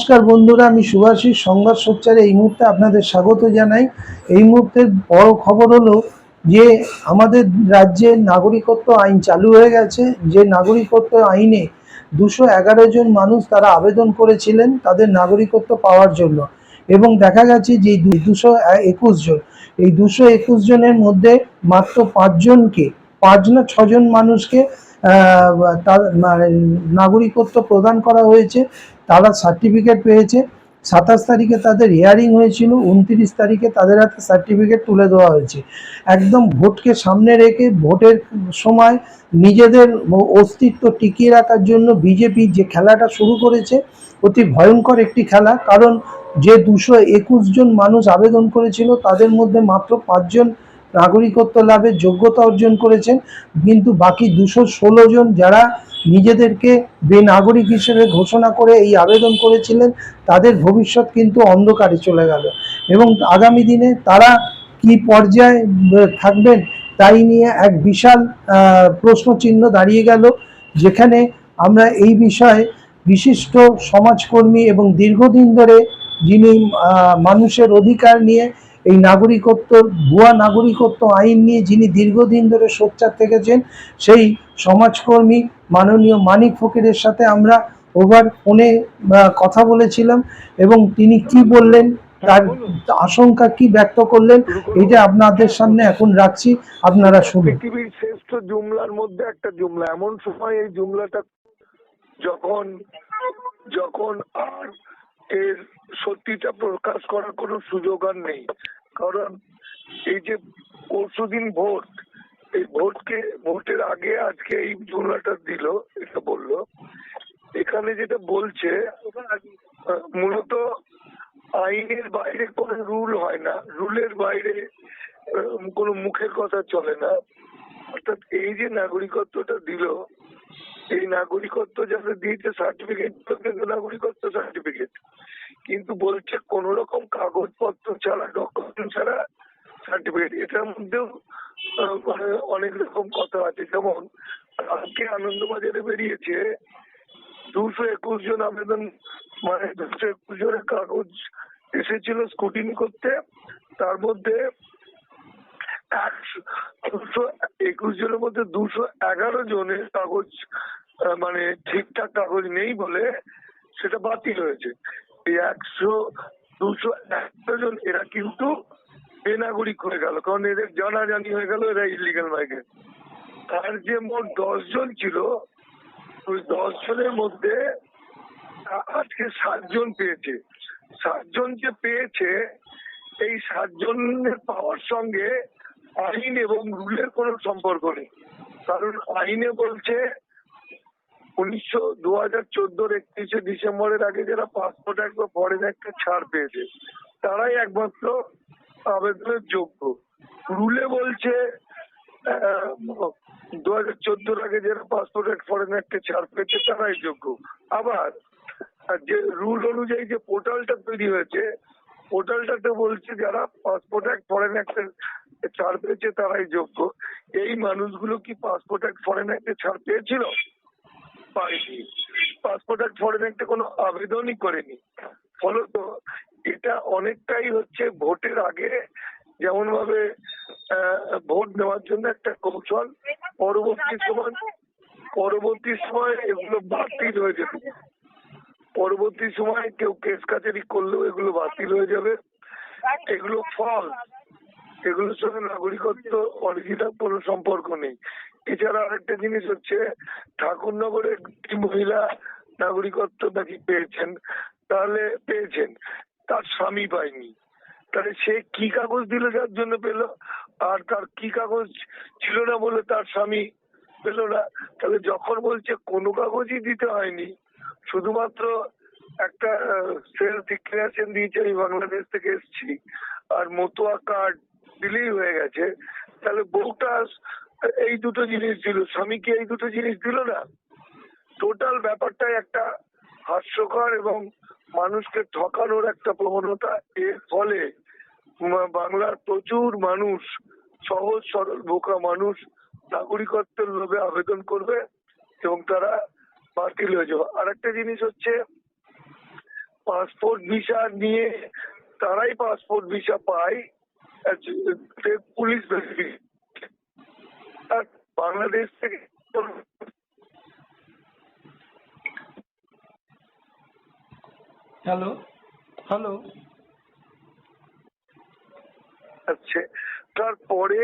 নমস্কার বন্ধুরা, আমি শুভাশিস সংবাদ সোচ্চারে এই মুহূর্তে আপনাদের স্বাগত জানাই। এই মুহূর্তের বড় খবর হলো যে আমাদের রাজ্যে নাগরিকত্ব আইন চালু হয়ে গেছে। যে নাগরিকত্ব আইনে 211 জন মানুষ তারা আবেদন করেছিলেন তাদের নাগরিকত্ব পাওয়ার জন্য, এবং দেখা গেছে যে 221 জন, এই 221 জনের মধ্যে মাত্র 5 জনকে, 5 না 6 জন মানুষকে তার নাগরিকত্ব প্রদান করা হয়েছে। তারা সার্টিফিকেট পেয়েছে। 27 তারিখে তাদের হিয়ারিং হয়েছিল, 29 তারিখে তাদের হাতে সার্টিফিকেট তুলে দেওয়া হয়েছে। একদম ভোটকে সামনে রেখে ভোটের সময় নিজেদের অস্তিত্ব টিকিয়ে রাখার জন্য বিজেপি যে খেলাটা শুরু করেছে, অতি ভয়ঙ্কর একটি খেলা। কারণ যে 221 জন মানুষ আবেদন করেছিল তাদের মধ্যে মাত্র 5 জন নাগরিকত্ব লাভের যোগ্যতা অর্জন করেছেন, কিন্তু বাকি 216 জন যারা নিজেদেরকে বেনাগরিক হিসেবে ঘোষণা করে এই আবেদন করেছিলেন তাদের ভবিষ্যৎ কিন্তু অন্ধকারে চলে গেল। এবং আগামী দিনে তারা কি পর্যায়ে থাকবেন তাই নিয়ে এক বিশাল প্রশ্নচিহ্ন দাঁড়িয়ে গেল, যেখানে আমরা এই বিষয়ে বিশিষ্ট সমাজকর্মী এবং দীর্ঘদিন ধরে যিনি মানুষের অধিকার নিয়ে এই নাগরিকত্ব, ভুয়া নাগরিকত্ব আইন নিয়ে যিনি দীর্ঘদিন ধরে সোচ্চার থেকেছেন, সেই সমাজকর্মী মাননীয় মানিক ফকিরের সাথে আমরা ওভার ফোনে কথা বলেছিলাম, এবং তিনি কি বললেন, তার আশঙ্কা কি ব্যক্ত করলেন, এটা আপনাদের সামনে এখন রাখছি, আপনারা শুনুন। পৃথিবীর শ্রেষ্ঠ জুমলার মধ্যে একটা জুমলা, এমন সময় এই জুমলাটা যখন যখন আর এর সত্যিটা প্রকাশ করার কোনো সুযোগ আর নেই। কারণ এই যে পরশুদিন ভোট, এই ভোটের আগে আজকে এই জুমলাটা দিল, এটা বললো। এখানে যেটা বলছে মূলত আইনের বাইরে কোনো রুল হয় না, রুলের বাইরে কোনো মুখের কথা চলে না। অর্থাৎ এই যে নাগরিকত্বটা দিল, এই নাগরিকত্ব যারা দিয়েছে সার্টিফিকেট, নাগরিকত্ব সার্টিফিকেট, কিন্তু বলছে কোন রকম কাগজপত্র ছাড়া, ডকুমেন্ট ছাড়া সার্টিফিকেট। এটার মধ্যেও মানে অনেক রকম কথা আছে। যেমন আজকে আনন্দবাজারে বেরিয়েছে 221 জন আবেদন, মানে 221 জনের কাগজ এসেছিল স্কুটিনি করতে, তার মধ্যে 221 জনের মধ্যে 211 জনের কাগজ মানে ঠিকঠাক কাগজ নেই বলে সেটা বাতিল হয়েছে। এই 201 জন এরা কিন্তু বেনাগরিক হয়ে গেল, কারণ এদের জানাজানি হয়ে গেল এরা ইলিগাল মাইগ্রেন্ট। তার যে মোট 10 জন ছিল, ওই 10 জনের মধ্যে আজকে 7 জন পেয়েছে। 7 জন যে পেয়েছে, এই 7 জনের পাওয়ার সঙ্গে আইন এবং রুলের কোনো সম্পর্ক নেই। কারণ আইনে বলছে 2014 31 ডিসেম্বরের আগে যারা পাসপোর্ট অ্যাক্ট বা ফরেন অ্যাক্টে ছাড় পেয়েছে তারাই একমাত্র আবেদনের যোগ্য। রুলে বলছে 2014 আগে যারা পাসপোর্ট অ্যাক্ট ফরেন অ্যাক্টে ছাড় পেয়েছে তারাই যোগ্য। আবার যে রুল অনুযায়ী যে পোর্টালটা তৈরি হয়েছে, পোর্টালটাতে বলছে যারা পাসপোর্ট অ্যাক্ট ফরেন অ্যাক্টের ছাড় পেয়েছে তারাই যোগ্য। এই মানুষগুলো কি পাসপোর্ট অ্যাক্ট ফরেন অ্যাক্টে ছাড় পেয়েছিল? পায়নি। পাসপোর্ট অ্যাক্ট ফরেন অ্যাক্টে কোনো আবেদনই করেনি। ফলত এটা অনেকটাই হচ্ছে ভোটের আগে যেমন ভাবে ভোট নেওয়ার জন্য একটা কৌশল, পরবর্তী সময় এগুলো বাতিল হয়ে যাবে। পরবর্তী সময় কেউ কেস কাচারি করলেও এগুলো বাতিল হয়ে যাবে। এগুলো ফলস, এগুলোর সঙ্গে নাগরিকত্ব অরিজিনাল কোনো সম্পর্ক নেই। এছাড়া আরেকটা জিনিস হচ্ছে, ঠাকুরনগরের একটি মহিলা নাগরিকত্ব নাকি পেয়েছেন, তার স্বামী পায়নি। তাহলে সে কি কাগজ দিল যার জন্য পেল, আর তার কি কাগজ ছিল না বলে তার স্বামী পেল না? তাহলে যখন বলছে কোনো কাগজই দিতে হয়নি, শুধুমাত্র একটা সেলফ ডিক্লারেশন দিয়েছে আমি বাংলাদেশ থেকে এসেছি আর মতুয়া কার্ড দিলেই হয়ে গেছে, তাহলে বউটা এই দুটো জিনিস দিল, স্বামীকে এই দুটো জিনিস দিল না। টোটাল ব্যাপারটাই একটা হাস্যকর এবং মানুষকে ঠকানোর একটা প্রবণতা। এর ফলে বাংলার প্রচুর মানুষ, সহজ সরল বোকা মানুষ নাগরিকত্বের লোভে আবেদন করবে এবং তারা বাতিল হয়ে যাবে। আর একটা জিনিস হচ্ছে, পাসপোর্ট ভিসা নিয়ে তারাই পাসপোর্ট ভিসা পায়, পুলিশ ভেরিফিকেশন। বাংলাদেশ থেকে হ্যালো হ্যালো আছে, তারপরে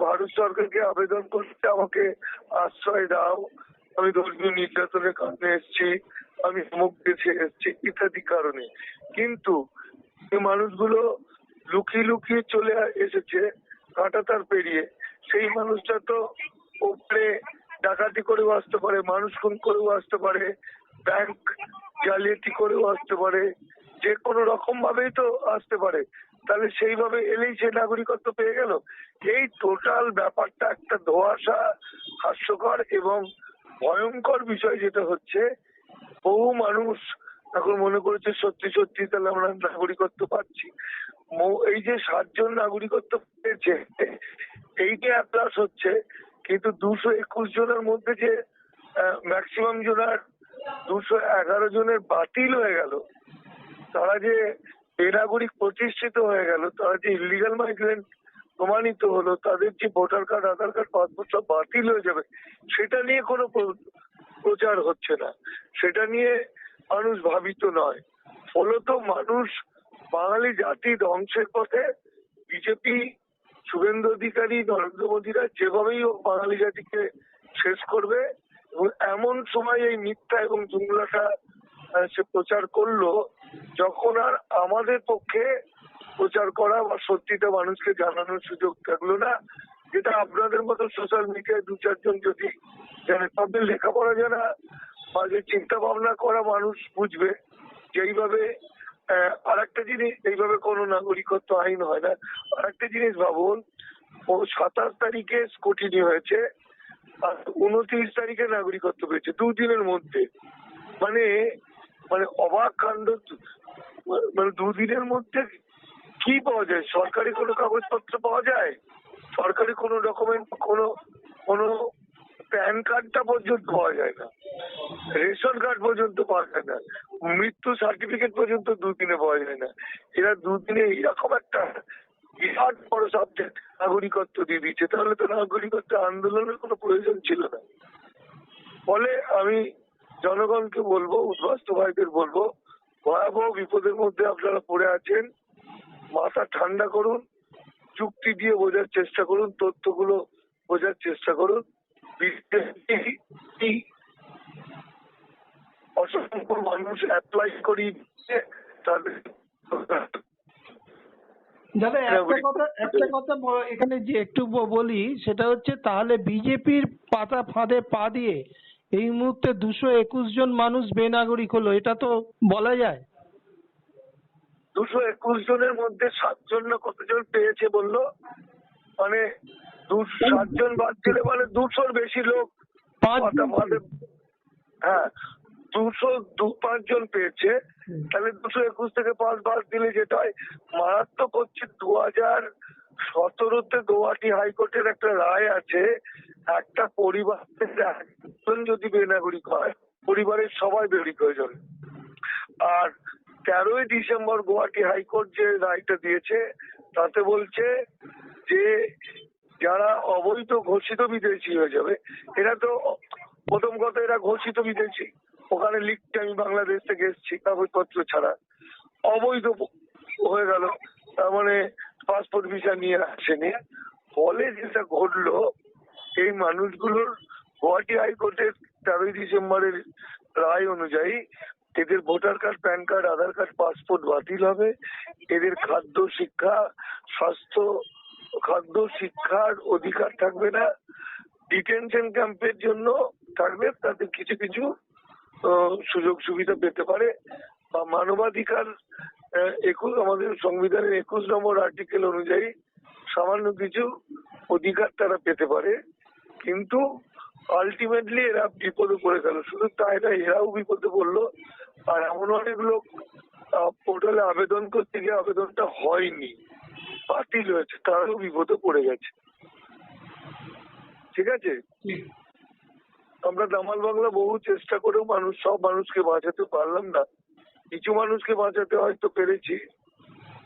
ভারত সরকারকে আবেদন করতে আমাকে আশ্রয় দাও, আমি ধর্মীয় নির্যাতনের কারণে এসেছি, আমি অমুক দেশে এসেছি ইত্যাদি কারণে। কিন্তু এই মানুষগুলো লুকিয়ে লুকিয়ে চলে এসেছে কাঁটাতার পেরিয়ে। সেই মানুষটা তো উপরে ডাকাতি করেও আসতে পারে, মানুষ খুন করেও আসতে পারে, ব্যাংক জালিয়াতি করেও আসতে পারে, যে কোনো রকম ভাবেই তো আসতে পারে। তাহলে সেইভাবে এলেই সে নাগরিকত্ব পেয়ে গেল। এই টোটাল ব্যাপারটা একটা ধোঁয়াশা, হাস্যকর এবং ভয়ঙ্কর বিষয়। যেটা হচ্ছে, বহু মানুষ এখন মনে করেছে সত্যি সত্যি তাহলে আমরা নাগরিকত্ব পাচ্ছি। এই যে 7 জন নাগরিকত্ব পেয়েছে, এইটা প্লাস হচ্ছে, কিন্তু 221 জনের মধ্যে যে ম্যাক্সিমাম জনের 211 জনের বাতিল হয়ে গেল, তারা যে বেনাগরিক প্রতিষ্ঠিত হয়ে গেল, তারা যে ইলিগাল মাইগ্রেন্ট প্রমাণিত হলো, তাদের যে ভোটার কার্ড, আধার কার্ড, পাসপোর্ট সব বাতিল হয়ে যাবে, সেটা নিয়ে কোনো প্রচার হচ্ছে না, সেটা নিয়ে মানুষ ভাবিত নয়। ফলত মানুষ বাঙালি জাতি ধ্বংসের পথে। বিজেপি, শুভেন্দু অধিকারী, নরেন্দ্র মোদীরা যেভাবেই হোক বাঙালি জাতিকে শেষ করবে। এবং এমন সময় এই মিথ্যা এবং জুমলাটা সে প্রচার করলো, যখন আর আমাদের পক্ষে প্রচার করা বা সত্যিটা মানুষকে জানানোর সুযোগ থাকলো না। যেটা আপনাদের মতো সোশ্যাল মিডিয়ায় 2-4 জন যদি জানে, তাদের লেখাপড়া জানা বা যে চিন্তা ভাবনা করা মানুষ বুঝবে যে এইভাবে আর একটা জিনিস, এইভাবে কোনো নাগরিকত্ব আইন হয় না। আর একটা জিনিস ভাবুন, ও 27 তারিখে স্কুটিনি হয়েছে আর 29 তারিখে নাগরিকত্ব পেয়েছে, 2 দিনের মধ্যে। মানে মানে অবাক কাণ্ড। মানে 2 দিনের মধ্যে কি পাওয়া যায়? সরকারি কোনো কাগজপত্র পাওয়া যায়? সরকারি কোনো ডকুমেন্ট, কোনো কোনো প্যান কার্ডটা পর্যন্ত পাওয়া যায় না, রেশন কার্ড পর্যন্ত পাওয়া যায় না, মৃত্যু সার্টিফিকেট পর্যন্ত 2 দিনে পাওয়া যায় না। এরা 2 দিনে এইরকম একটা বিরাট বড় সাবজেক্ট নাগরিকত্ব দিয়ে দিচ্ছে। তাহলে তো নাগরিকত্ব আন্দোলনের কোনো প্রয়োজন ছিল না। ফলে আমি জনগণকে বলবো, উদ্বাস্তু ভাইদের বলবো, ভয়াবহ বিপদের মধ্যে আপনারা পড়ে আছেন, মাথা ঠান্ডা করুন, যুক্তি দিয়ে বোঝার চেষ্টা করুন, তথ্যগুলো বোঝার চেষ্টা করুন। অসংখ্য মানুষ অ্যাপ্লাই করি তাদের দাদা একটা কথা এখানে যে একটু বলি, সেটা হচ্ছে তাহলে বিজেপির পাতা ফাঁদে পা দিয়ে এই মুহূর্তে 221 জন মানুষ বেনাগরিক হলো, এটা তো বলা যায়। 221 জনের মধ্যে 7 জন না কতজন পেয়েছে বললো? মানে 7 জন বাদ দিলে মানে 200-র বেশি লোক। হ্যাঁ, 205 জন পেয়েছে। তাহলে 221 থেকে 5 বাদ দিলে যেটা হয়, মারাত্মক হচ্ছে 2017-তে গৌহাটি হাইকোর্টের একটা রায় আছে, একটা পরিবার থেকে একজন যদি বেনাগরিক হয়, পরিবারের সবাই বেনাগরিক হয়ে যাবে। আর 13ই ডিসেম্বর গৌহাটি হাইকোর্ট যে রায়টা দিয়েছে, তাতে বলছে যে যারা অবৈধ ঘোষিত বিদেশি হয়ে যাবে, এরা তো প্রথম কথা এরা ঘোষিত বিদেশি, ওখানে লিখতে আমি বাংলাদেশ থেকে এসেছি কাগজপত্র ছাড়া, অবৈধ হয়ে গেল, তার মানে পাসপোর্ট ভিসা নিয়ে আসেনি। ফলে যেটা ঘটলো, এই মানুষগুলোর গৌহাটি হাইকোর্টের 13ই ডিসেম্বরের রায় অনুযায়ী এদের ভোটার কার্ড, প্যান কার্ড, আধার কার্ড, পাসপোর্ট বাতিল হবে। এদের খাদ্য, শিক্ষা, স্বাস্থ্য, খাদ্য শিক্ষার অধিকার থাকবে না। ডিটেনশন ক্যাম্পের জন্য থাকবে, তাদের কিছু কিছু সুযোগ সুবিধা পেতে পারে, বা মানবাধিকার আমাদের সংবিধানের 21 নম্বর আর্টিকেল অনুযায়ী সামান্য কিছু অধিকার তারা পেতে পারে। কিন্তু আলটিমেটলি এরা বিপদে পড়ে গেল। শুধু তাই না, এরাও বিপদে পড়লো। আর এমন অনেক লোক পোর্টালে আবেদন করতে গিয়ে আবেদনটা হয়নি, বাতিল হয়েছে, তারাও বিপদে পড়ে গেছে। ঠিক আছে, আমরা দামাল বাংলা বহু চেষ্টা করেও সব মানুষকে বাঁচাতে পারলাম না, কিছু মানুষকে বাঁচাতে হয়তো পেরেছি,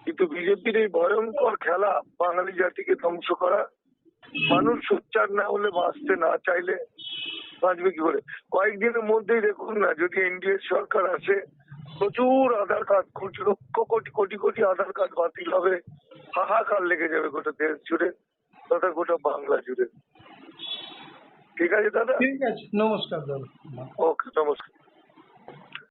কিন্তু বিজেপির এই ভয়ঙ্কর খেলা বাঙালি জাতিকে ধ্বংস করা, মানুষ সোচ্চার না হলে বাঁচতে না চাইলে বাঁচবে কি করে? কয়েকদিনের মধ্যেই দেখুন না, যদি এনডিএ সরকার আসে, প্রচুর আধার কার্ড, লক্ষ কোটি কোটি কোটি আধার কার্ড বাতিল হবে, হাহাকার লেগে যাবে গোটা দেশ জুড়ে তথা গোটা বাংলা জুড়ে। ঠিক আছে দাদা, ঠিক আছে, নমস্কার দাদা। ওকে, নমস্কার।